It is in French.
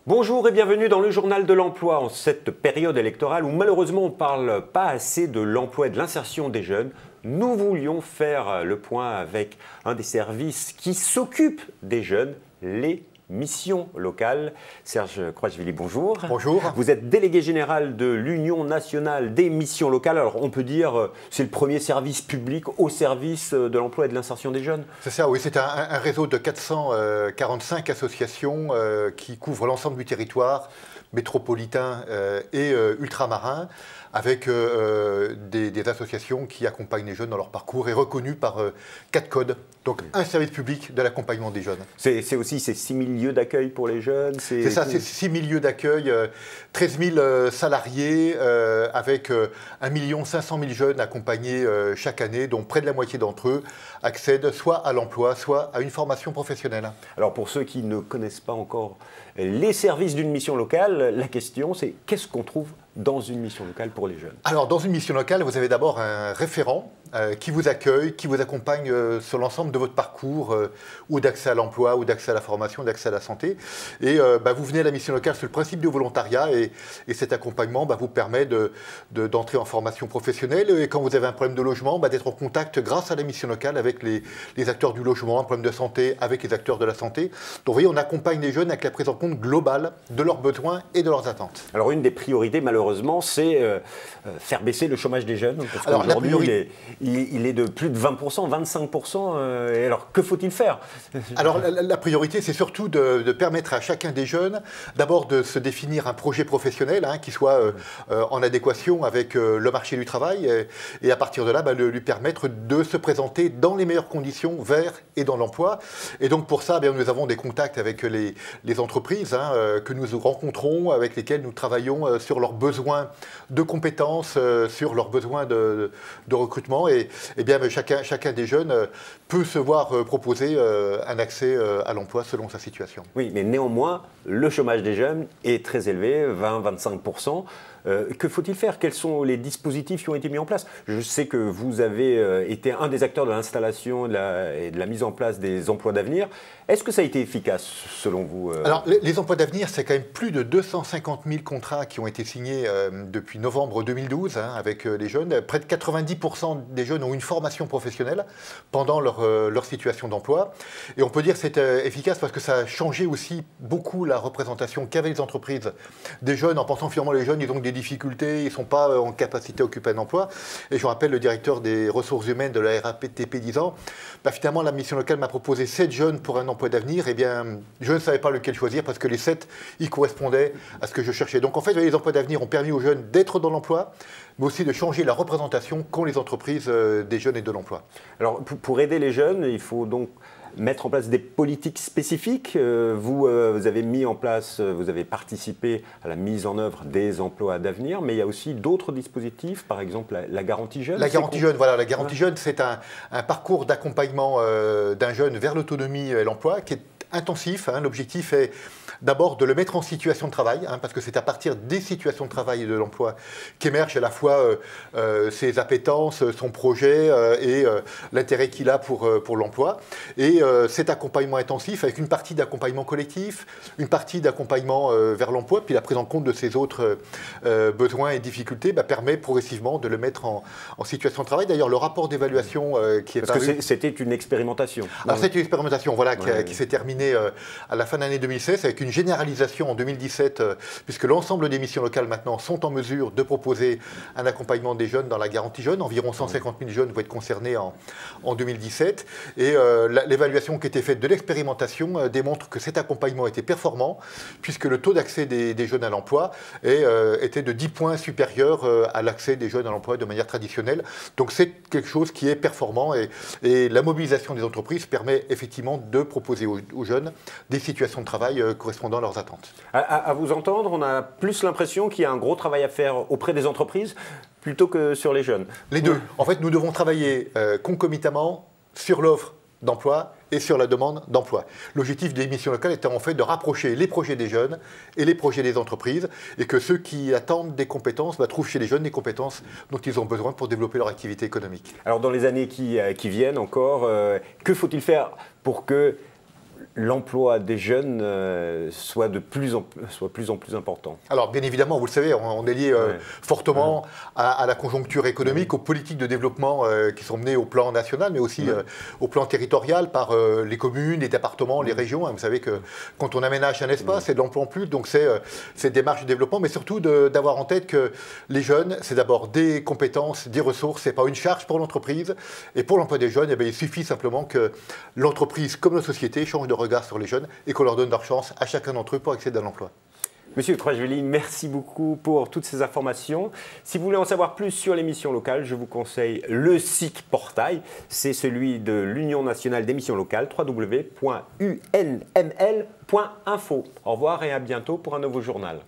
Bonjour et bienvenue dans le journal de l'emploi en cette période électorale où malheureusement on ne parle pas assez de l'emploi et de l'insertion des jeunes. Nous voulions faire le point avec un des services qui s'occupe des jeunes, les missions locales. Serge Croachvili, bonjour. Bonjour. Vous êtes délégué général de l'Union nationale des missions locales. Alors on peut dire c'est le premier service public au service de l'emploi et de l'insertion des jeunes. C'est ça, oui. C'est un réseau de 445 associations qui couvrent l'ensemble du territoire métropolitain et ultramarin, avec des associations qui accompagnent les jeunes dans leur parcours et reconnues par 4 codes. Donc un service public de l'accompagnement des jeunes. C'est aussi ces 6 000 lieux d'accueil pour les jeunes. C'est ça, c'est 6 000 lieux d'accueil, 13 000 salariés, avec 1 500 000 jeunes accompagnés chaque année, dont près de la moitié d'entre eux accèdent soit à l'emploi, soit à une formation professionnelle. Alors pour ceux qui ne connaissent pas encore les services d'une mission locale, la question c'est qu'est-ce qu'on trouve dans une mission locale pour les jeunes? Alors dans une mission locale, vous avez d'abord un référent qui vous accueille, qui vous accompagne sur l'ensemble de votre parcours, ou d'accès à l'emploi, ou d'accès à la formation, d'accès à la santé. Et vous venez à la mission locale sur le principe du volontariat et cet accompagnement vous permet d'entrer en formation professionnelle. Et quand vous avez un problème de logement, d'être en contact grâce à la mission locale avec les acteurs du logement, un problème de santé avec les acteurs de la santé. Donc vous voyez, on accompagne les jeunes avec la prise en compte globale de leurs besoins et de leurs attentes. Alors une des priorités malheureusement c'est faire baisser le chômage des jeunes. Parce qu'aujourd'hui il est de plus de 20%, 25%. Et alors que faut-il faire? Alors la priorité c'est surtout de permettre à chacun des jeunes d'abord de se définir un projet professionnel qui soit en adéquation avec le marché du travail et à partir de là lui permettre de se présenter dans les meilleures conditions vers et dans l'emploi. Et donc pour ça nous avons des contacts avec les entreprises que nous rencontrons, avec lesquelles nous travaillons sur leurs besoins de compétences, sur leurs besoins de recrutement et bien chacun des jeunes peut se voir proposer un accès à l'emploi selon sa situation. Oui, mais néanmoins, le chômage des jeunes est très élevé, 20-25%. Que faut-il faire? Quels sont les dispositifs qui ont été mis en place? Je sais que vous avez été un des acteurs de l'installation et de la mise en place des emplois d'avenir. Est-ce que ça a été efficace selon vous? Alors les emplois d'avenir, c'est quand même plus de 250 000 contrats qui ont été signés depuis novembre 2012 avec les jeunes. Près de 90% des jeunes ont une formation professionnelle pendant leur situation d'emploi. Et on peut dire que c'est efficace parce que ça a changé aussi beaucoup la représentation qu'avaient les entreprises des jeunes en pensant finalement les jeunes, ils ont des difficultés, ils ne sont pas en capacité à occuper un emploi. Et je rappelle le directeur des ressources humaines de la RATP disant finalement la mission locale m'a proposé 7 jeunes pour un emploi d'avenir. Eh bien, je ne savais pas lequel choisir parce que les 7, ils correspondaient à ce que je cherchais. Donc en fait, les emplois d'avenir ont permis aux jeunes d'être dans l'emploi, mais aussi de changer la représentation qu'ont les entreprises des jeunes et de l'emploi. Alors pour aider les jeunes, il faut donc mettre en place des politiques spécifiques. Vous avez mis en place, vous avez participé à la mise en œuvre des emplois d'avenir, mais il y a aussi d'autres dispositifs, par exemple la garantie jeune. La garantie jeune, voilà, la garantie jeune, c'est un parcours d'accompagnement d'un jeune vers l'autonomie et l'emploi qui est intensif. L'objectif est d'abord de le mettre en situation de travail, parce que c'est à partir des situations de travail et de l'emploi qu'émergent à la fois ses appétences, son projet et l'intérêt qu'il a pour l'emploi. Et cet accompagnement intensif, avec une partie d'accompagnement collectif, une partie d'accompagnement vers l'emploi, puis la prise en compte de ses autres besoins et difficultés, permet progressivement de le mettre en situation de travail. D'ailleurs, le rapport d'évaluation qui est paru... Parce que c'était une expérimentation. Alors c'est une expérimentation qui s'est terminée à la fin de l'année 2016 avec une généralisation en 2017, puisque l'ensemble des missions locales maintenant sont en mesure de proposer un accompagnement des jeunes dans la garantie jeune. Environ 150 000 jeunes vont être concernés en 2017. Et l'évaluation qui a été faite de l'expérimentation démontre que cet accompagnement était performant, puisque le taux d'accès des jeunes à l'emploi était de 10 points supérieur à l'accès des jeunes à l'emploi de manière traditionnelle. Donc c'est quelque chose qui est performant et la mobilisation des entreprises permet effectivement de proposer aux jeunes des situations de travail correspondant à leurs attentes. À vous entendre, on a plus l'impression qu'il y a un gros travail à faire auprès des entreprises plutôt que sur les jeunes. Les deux. En fait, nous devons travailler concomitamment sur l'offre d'emploi et sur la demande d'emploi. L'objectif des missions locales étant en fait de rapprocher les projets des jeunes et les projets des entreprises et que ceux qui attendent des compétences trouvent chez les jeunes des compétences dont ils ont besoin pour développer leur activité économique. Alors dans les années qui viennent encore, que faut-il faire pour que l'emploi des jeunes soit de plus en plus important? Alors, bien évidemment, vous le savez, on est lié fortement à la conjoncture économique, aux politiques de développement qui sont menées au plan national, mais aussi au plan territorial par les communes, les départements, les régions. Vous savez que quand on aménage un espace, c'est de l'emploi en plus, donc c'est cette démarche de développement, mais surtout d'avoir en tête que les jeunes, c'est d'abord des compétences, des ressources, c'est pas une charge pour l'entreprise. Et pour l'emploi des jeunes, il suffit simplement que l'entreprise, comme la société, change de regard sur les jeunes et qu'on leur donne leur chance à chacun d'entre eux pour accéder à l'emploi. Monsieur Krajvili, merci beaucoup pour toutes ces informations. Si vous voulez en savoir plus sur les missions locales, je vous conseille le site portail. C'est celui de l'Union nationale des missions locales, www.unml.info. Au revoir et à bientôt pour un nouveau journal.